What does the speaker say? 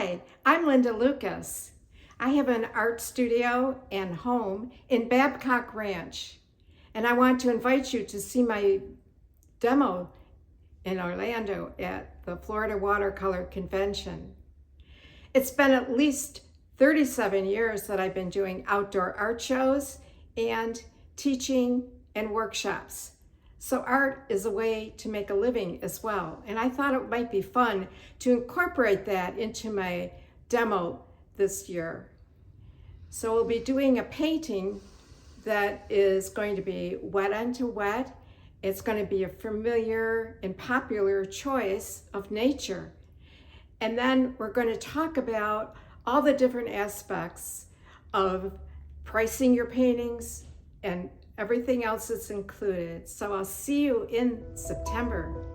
Hi, I'm Linda Lucas. I have an art studio and home in Babcock Ranch, and I want to invite you to see my demo in Orlando at the Florida Watercolor Convention. It's been at least 37 years that I've been doing outdoor art shows and teaching and workshops. So art is a way to make a living as well. And I thought it might be fun to incorporate that into my demo this year. So we'll be doing a painting that is going to be wet onto wet. It's going to be a familiar and popular choice of nature. And then we're going to talk about all the different aspects of pricing your paintings and everything else that's included. So I'll see you in September.